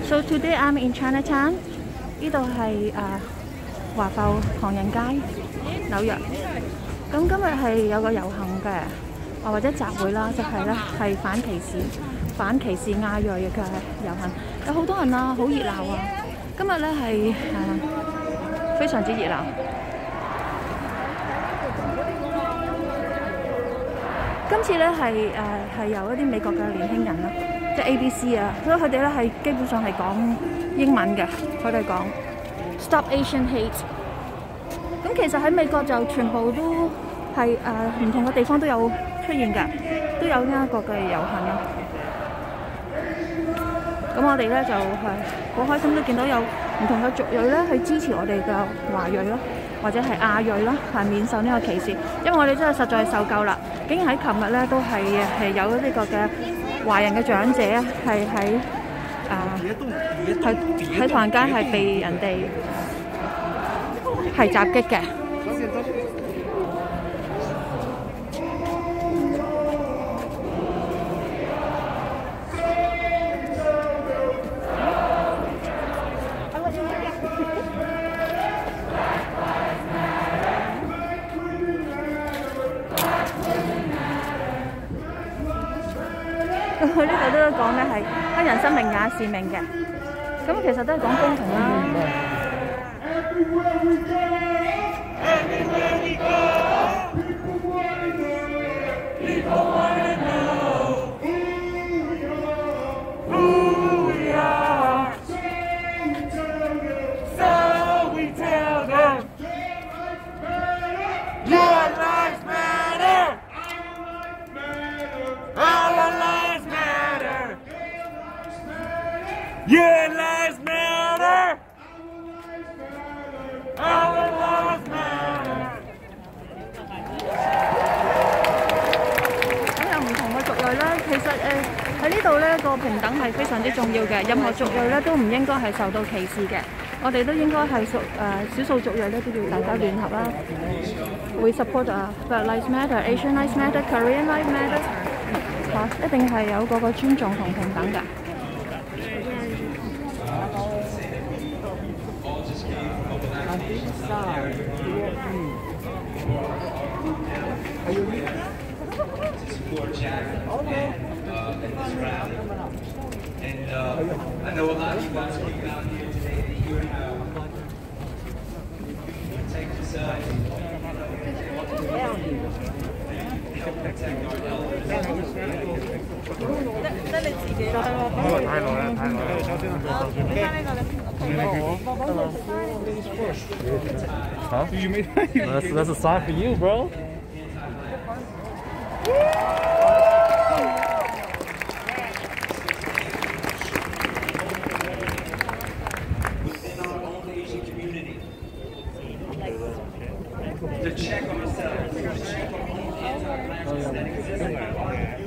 So today I'm in Chinatown， 呢度係華埠唐人街，紐約。咁今日係有個遊行嘅，或者集會啦，就係咧係反歧視亞裔嘅遊行，有好多人啊，好熱鬧啊！今日咧係非常之熱鬧。今次咧係由一啲美國嘅年輕人啦，即係 ABC 啊，所以佢哋咧係基本上係講英文嘅，佢哋講 Stop Asian Hate。咁其實喺美國就全部都係唔同嘅地方都有出現㗎，都有呢一個嘅遊行啦。咁我哋咧就係好開心，都見到有唔同嘅族裔咧去支持我哋嘅華裔咯，或者係亞裔啦，係免受呢個歧視。因為我哋真係實在係受夠啦，竟然喺琴日咧都係有呢個嘅華人嘅長者係喺唐人街係被人哋係襲擊嘅。佢呢度都講咧係黑人生命也是命嘅，咁其實都係講公平啦。Your lives matter. Our lives matter. 咁有唔同嘅族裔咧，其實喺呢度咧個平等係非常之重要嘅，任何族裔咧都唔應該係受到歧視嘅，我哋都應該係少數族裔咧都要大家聯合啦。We support Black Lives Matter, Asian Lives Matter, Korean Lives Matter， 一定係有嗰個尊重同平等㗎。And I know a lot of you guys came out here today to hear protect yourselves, protect our elders. 得你自己啦。太耐啦，太耐啦。你翻呢個你。You made that's a song for you, bro. Within our own Asian community, to check ourselves, to check our own anti-blackness that exists in our life.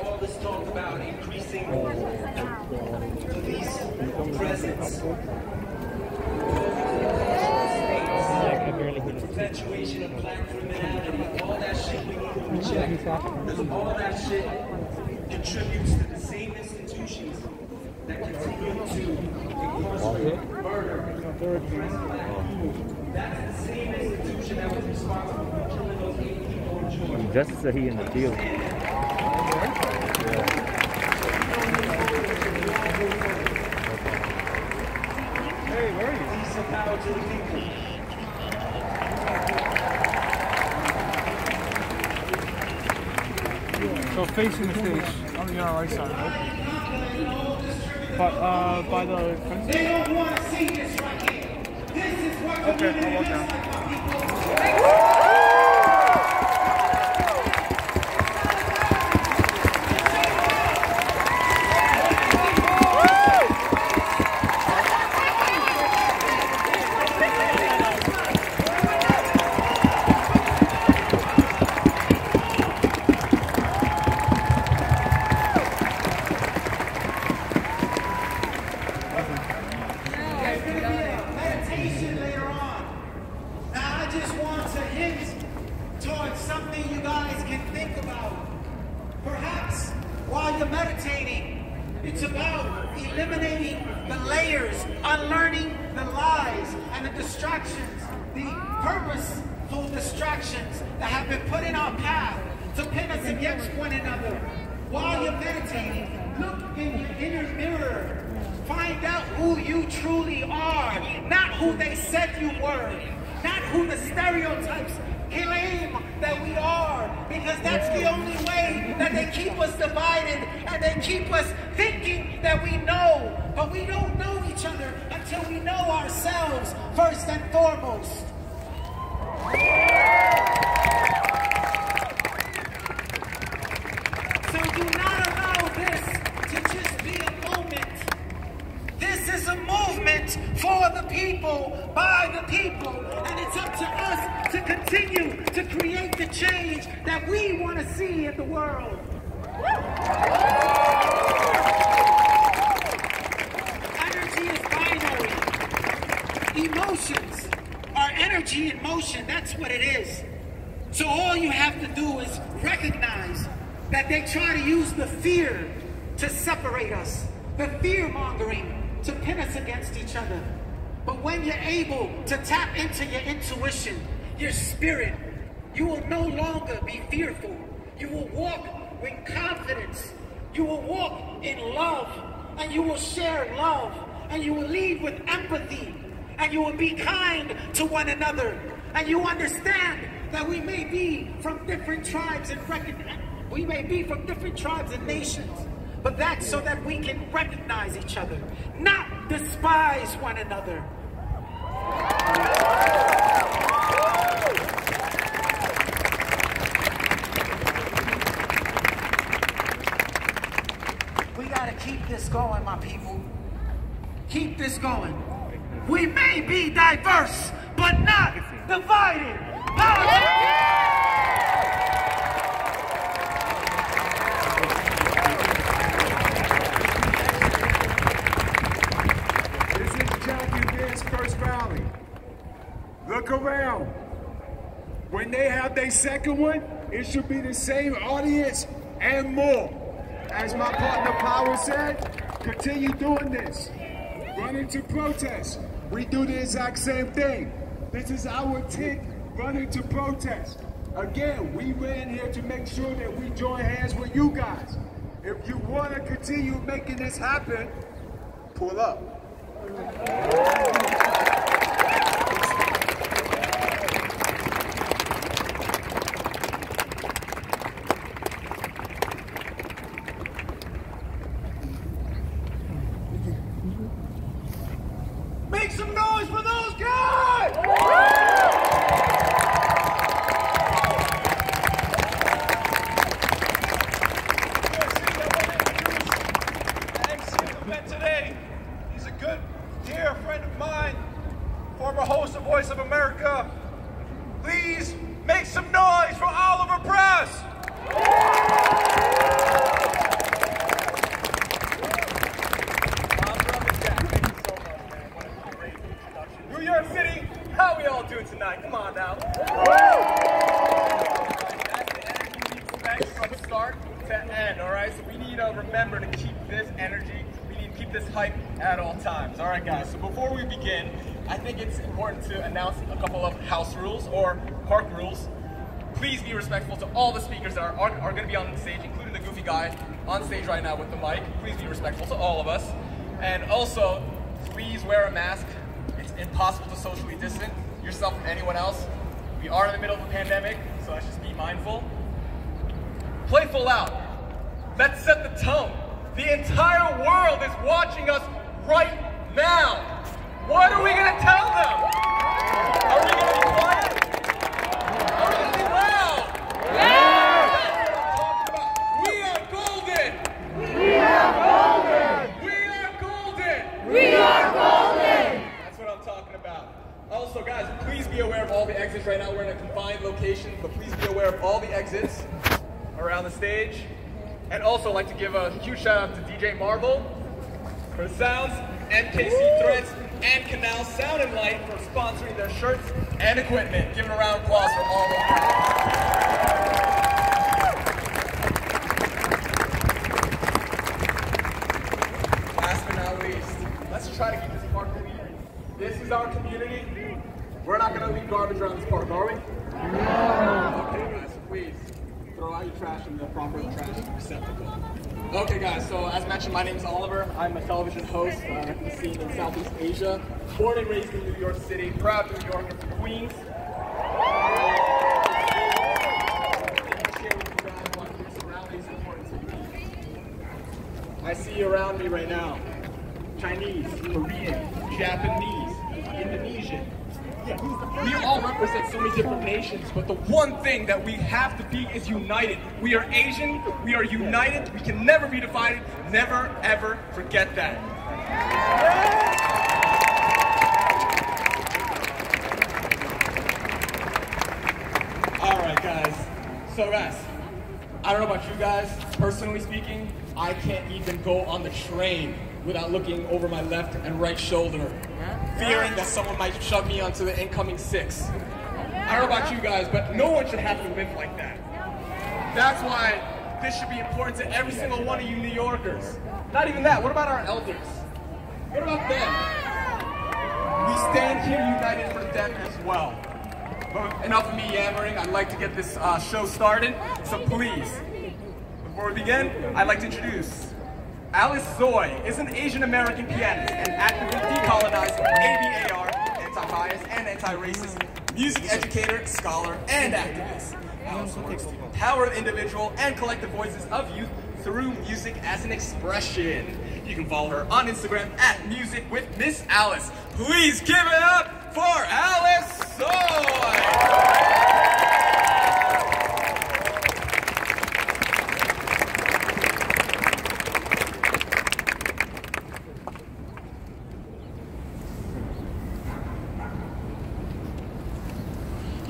All this talk about increasing police presence, perpetuation of black criminality, all that shit we need to reject. Because all that shit contributes to the same institutions that continue to incarcerate, murder, oppress black people. That's the same institution that was responsible for killing those 8 people in Georgia. Justice said he in the field. Hey, where are you? Peace and power to the people. So facing the stage, on your right side, right? But by the fence? They don't want to see this right here. This is what Okay, I'll walk down. you're meditating, it's about eliminating the layers, unlearning the lies and the distractions, the purposeful distractions that have been put in our path to pin us against one another. While you're meditating, look in your inner mirror. Find out who you truly are, not who they said you were, not who the stereotypes claim that we are, because that's the only way that they keep us divided and they keep us thinking that we know, but we don't know each other until we know ourselves first and foremost. So do not allow this to just be a moment. This is a movement for the people, by the people, and it's up to us to continue to create the change that we want to see in the world. Energy is binary. Emotions are energy in motion. That's what it is. So all you have to do is recognize that they try to use the fear to separate us, the fear-mongering to pin us against each other. But when you're able to tap into your intuition, your spirit, you will no longer be fearful. You will walk with confidence. You will walk in love, and you will share love, and you will lead with empathy, and you will be kind to one another, and you understand that we may be from different tribes and nations, but that's so that we can recognize each other, not despise one another. We gotta keep this going, my people. Keep this going. We may be diverse, but not divided. This is Champion Dance First Rally. Look around. When they have their second one, it should be the same audience and more. As my partner Power said, continue doing this. Run into protest. We do the exact same thing. This is our 10th run into protest. Again, we ran here to make sure that we join hands with you guys. If you want to continue making this happen, pull up. Make some noise for those guys! Today, he's a good, dear friend of mine, former host of Voice of America. Please make some noise for Oliver Press. New York City, how we all doing tonight? Come on now. That's the energy we expect from start to end, all right? So we need to remember to keep this energy, we need to keep this hype at all times. All right, guys, so before we begin, I think it's important to announce a couple of house rules or park rules. Please be respectful to all the speakers that are going to be on stage, including the goofy guy on stage right now with the mic. Please be respectful to all of us. And also, please wear a mask. It's impossible to socially distance yourself from anyone else. We are in the middle of a pandemic, so let's just be mindful. Play full out. Let's set the tone. The entire world is watching us right now. What are we going to tell them? Are we going to be quiet? Are we going to be loud? Yeah! We are golden! We are golden! We are golden! We are golden! That's what I'm talking about. Also, guys, please be aware of all the exits right now. We're in a confined location, but please be aware of all the exits around the stage. And also, I'd like to give a huge shout out to DJ Marvel for the sounds, MKC Threats, and Canal Sound and Light for sponsoring their shirts and equipment. Give them a round of applause for all of them. gonna leave garbage around this park, are we? No. Okay, guys, please throw out your trash in the proper trash receptacle. Okay, guys. So as mentioned, my name is Oliver. I'm a television host from the scene in Southeast Asia. Born and raised in New York City. Proud New Yorker from Queens. I see around me right now Chinese, Korean, Japanese, Indonesian. We all represent so many different nations, but the one thing that we have to be is united. We are Asian, we are united, we can never be divided, never ever forget that. Alright guys, so guys, I don't know about you guys, personally speaking, I can't even go on the train without looking over my left and right shoulder, fearing that someone might shove me onto the incoming 6. I don't know about you guys, but no one should have to live like that. That's why this should be important to every single one of you New Yorkers. Not even that, what about our elders? What about them? We stand here united for them as well. But enough of me yammering, I'd like to get this show started, so please, before we begin, I'd like to introduce Alice Tsoi is an Asian American pianist and actively decolonized ABAR, anti-bias and anti-racist, music educator, scholar, and activist. Alice works to empower the individual and collective voices of youth through music as an expression. You can follow her on Instagram at musicwithmissalice. Please give it up for Alice Tsoi!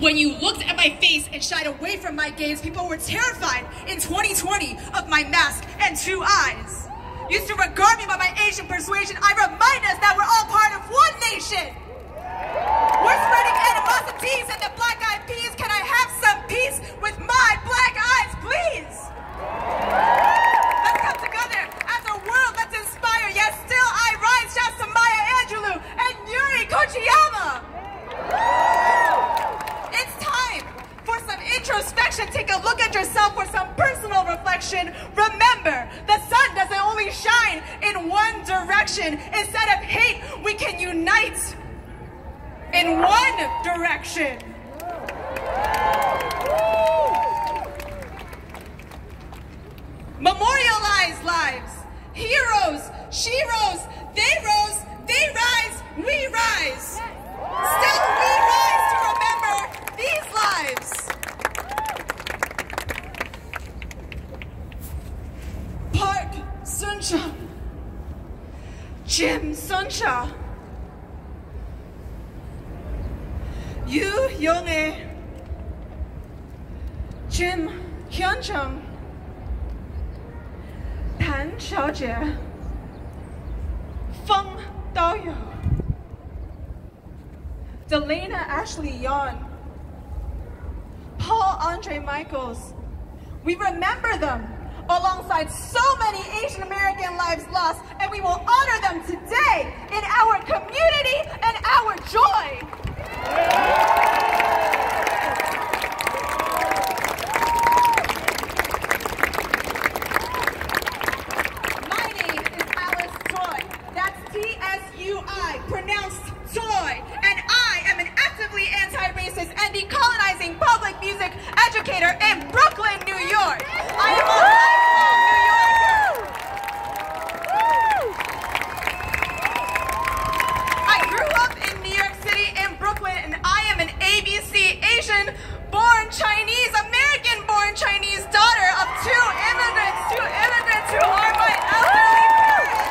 When you looked at my face and shied away from my gaze, people were terrified in 2020 of my mask and 2 eyes. Used to regard me by my Asian persuasion, I remind us that we're all part of one nation. We're spreading animosities and the black-eyed peas. Can I have some peace with my black eyes, please? Let's come together as a world. Let's inspire. Yet still I rise. Shouts to Maya Angelou and Yuri Kochiyama. It's time for some introspection. Take a look at yourself for some personal reflection. Remember, the sun doesn't only shine in one direction. Instead of hate, we can unite in one direction. Memorialize lives. Heroes, she rose, they rise, we rise. Still we rise to remember these lives. Park Sun-cha, Jim Sun-cha, Yu Yong-ae, Jim Hyun-chung, Tan Xiaojie, Feng Daoyou, Delana Ashley Yan, Paul Andre Michaels. We remember them alongside so many Asian American lives lost, and we will honor them today in our community and our joy. My name is Alice Tsoi. That's T-S-U-I, pronounced Tsoi, and I am an actively anti-racist and decolonizing public music educator in Brooklyn, New York. I am a lifelong New Yorker. I grew up in New York City and Brooklyn, and I am an ABC Asian-born Chinese, American-born Chinese daughter of two immigrants who are my elderly parents.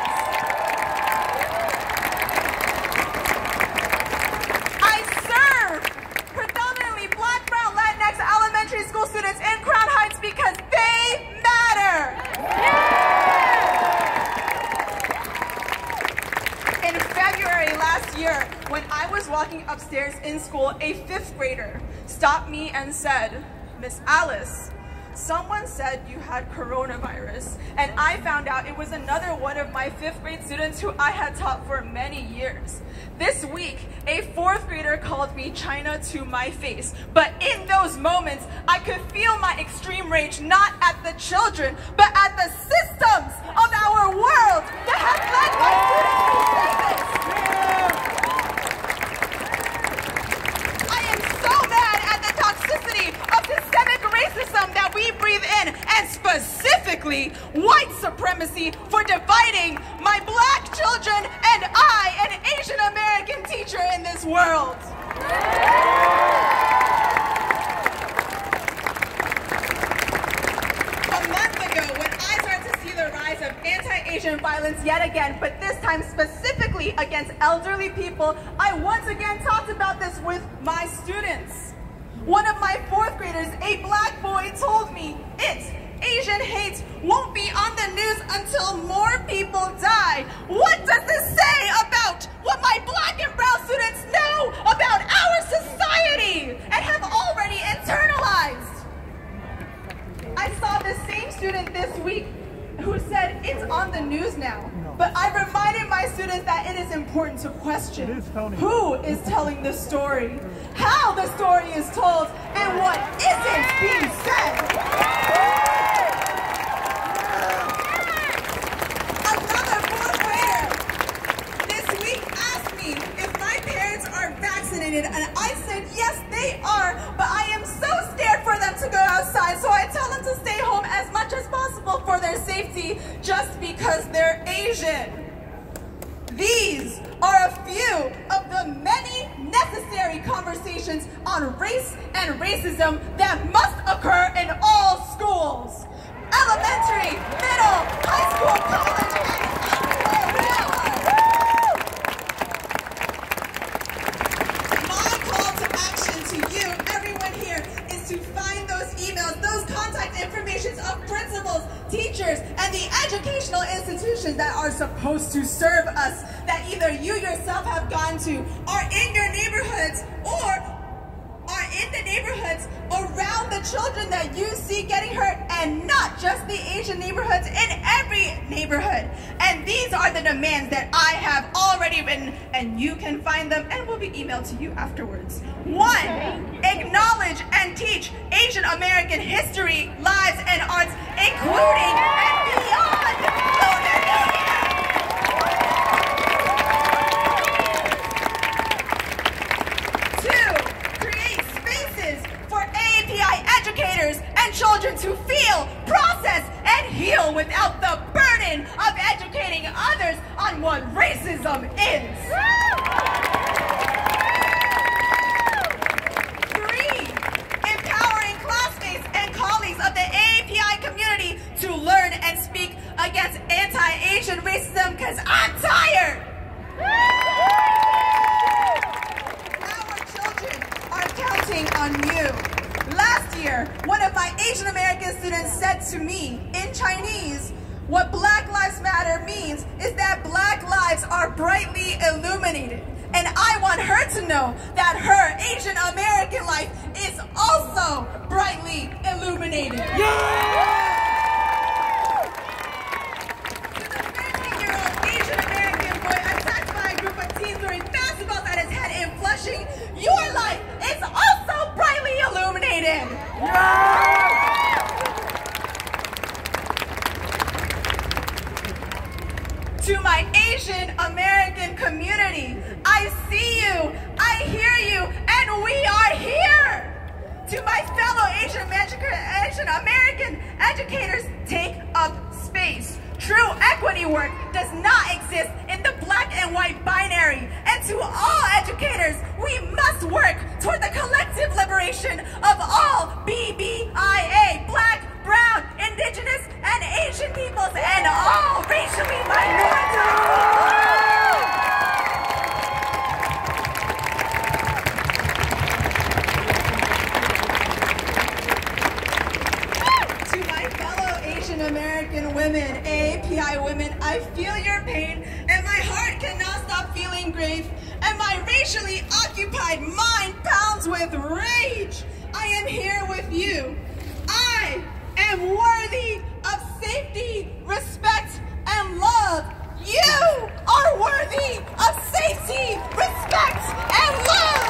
I serve predominantly Black, Brown, Latinx elementary school students in Crown Heights because they matter. In February last year, when I was walking upstairs in school, a 5th grader stopped me and said, "Miss Alice, someone said you had coronavirus, and I found out it was another one of my 5th grade students who I had taught for many years. This week, a 4th grader called me China to my face, but in those moments, I could feel my extreme rage not at the children, but at the systems of our world that have led my students to say this. I am so mad at the toxicity of systemic racism that we breathe in, and specifically white supremacy for dividing my black children and I, an Asian American teacher in this world. A month ago, when I started to see the rise of anti-Asian violence yet again, but this time specifically against elderly people, I once again talked about this with my students. One of my 4th graders, a black boy, told me Asian hate won't be on the news until more people die. What does this say about what my black and brown students know about our society and have already internalized? I saw this same student this week who said it's on the news now. But I reminded my students that it is important to question who is telling the story, how the story is told, and what isn't being said. Another 4th grader this week asked me if my parents are vaccinated, and I said yes, they are, but I am so scared for them to go outside, so I tell them to stay home as much as possible for their safety just because they're Asian. These are a few of the many necessary conversations on race and racism that must occur in all schools. Elementary, middle, high school, college, and everywhere we are. My call to action to you, everyone here, is to find those emails, those contact informations of principals, teachers, and the educational institutions that are supposed to serve us, that either you yourself have gone to, are in your neighborhoods, or are in the neighborhoods around the children that you see getting hurt, and not just the Asian neighborhoods, in every neighborhood. And these are the demands that I have already written, and you can find them and will be emailed to you afterwards. 1, acknowledge and teach Asian American history, lives, and arts, including and beyond Lunar New Year. 2, create spaces for AAPI educators and children to feel, process, and heal without the burden of educating others on what racism is. 3, empowering classmates and colleagues of the AAPI community to learn and speak against anti-Asian racism, because I'm tired. Our children are counting on you. Last year, one of my Asian American students said to me in Chinese, what Black Lives Matter means is that Black lives are brightly illuminated. And I want her to know that her Asian American life is also brightly illuminated. Yeah! To the 13-year-old Asian American boy attacked by a group of teens throwing basketballs at his head in Flushing, your life is also brightly illuminated. Yeah! To my Asian American community, I see you, I hear you, and we are here. To my fellow Asian American educators, take up space. True equity work does not exist in the black and white binary. And to all educators, we must work toward the collective liberation of all BBIA, Black, Brown, Indigenous, and Asian peoples, and all racially minoritized people. To my fellow Asian American women, AAPI women, I feel your pain, and my heart cannot stop feeling grief, and my racially occupied mind pounds with rage. I am here with you. I am worthy of safety, respect, and love. You are worthy of safety, respect, and love.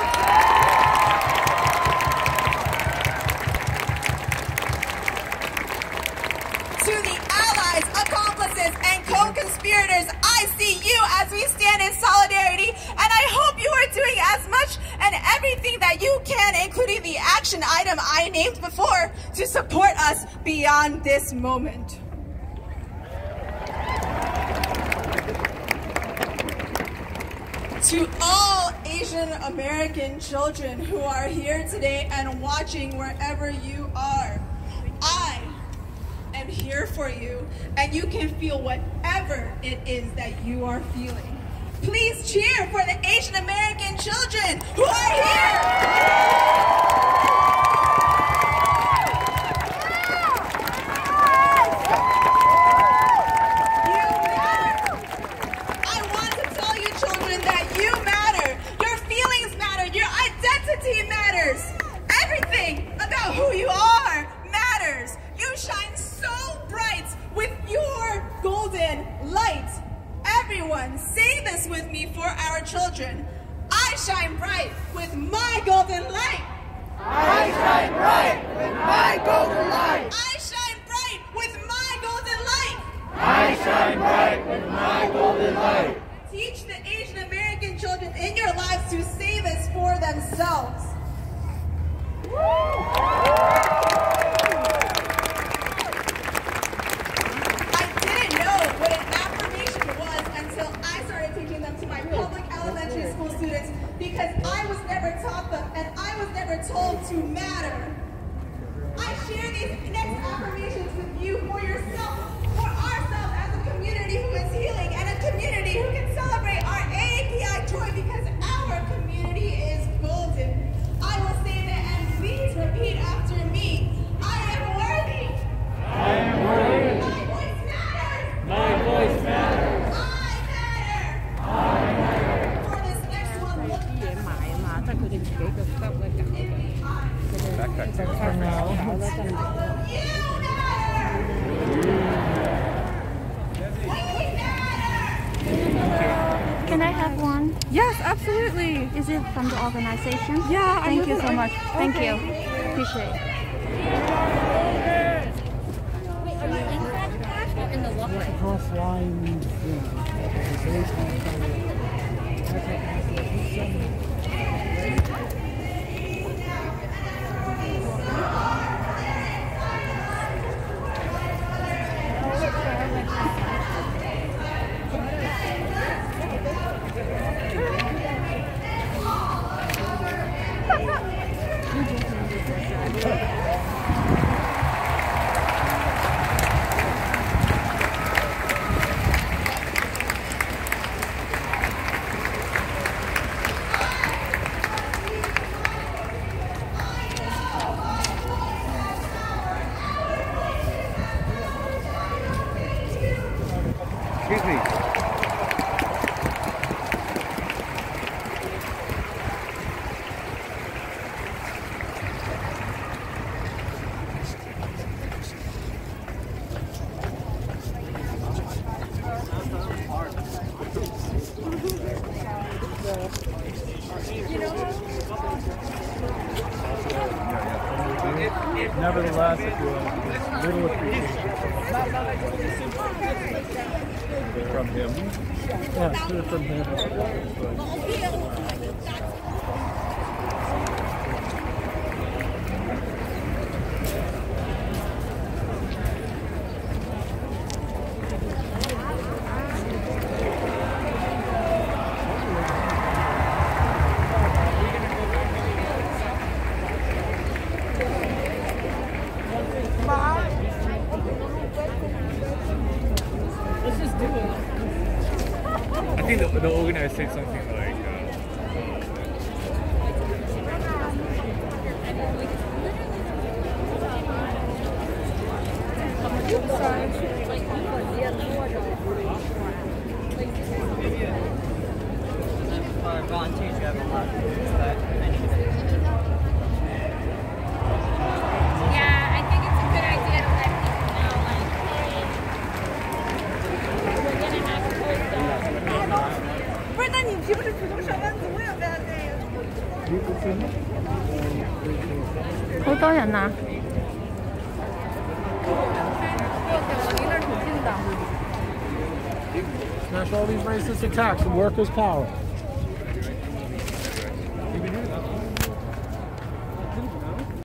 To the allies, accomplices, and co-conspirators, I see you as we stand in solidarity, and I hope you are doing as much and everything that you can, including the action item I named before, to support us beyond this moment. To all Asian American children who are here today and watching wherever you are, I am here for you, and you can feel whatever it is that you are feeling. Please cheer for the Asian American children who are here! Everything about who you are matters. You shine so bright with your golden light. Everyone, sing this with me for our children. I shine bright with my golden light. I shine bright with my golden light. I shine bright with my golden light. I shine bright with my golden light. Teach the Asian American children in your lives to say this for themselves. I didn't know what an affirmation was until I started teaching them to my public elementary school students, because I was never taught them and I was never told to matter. I share these next affirmations with you for yourself, for ourselves as a community who is healing and a community who can celebrate our AAPI joy, because our community is golden. I will say that, and please repeat after me. I am worthy. I am worthy. My voice matters. My voice matters. I matter. I matter. For this next one, look at Can I have one? Yes, absolutely. Is it from the organization? Yeah, Thank you so much. Thank you. Appreciate it. Cross lines. Excuse me. Nevertheless, if you little appreciation from him. Yeah, should have from him. I think the organizer said something like, volunteers, you have a lot. Yeah, I think it's a good idea to let 好多人啊！ Smash all these racist attacks and workers' power.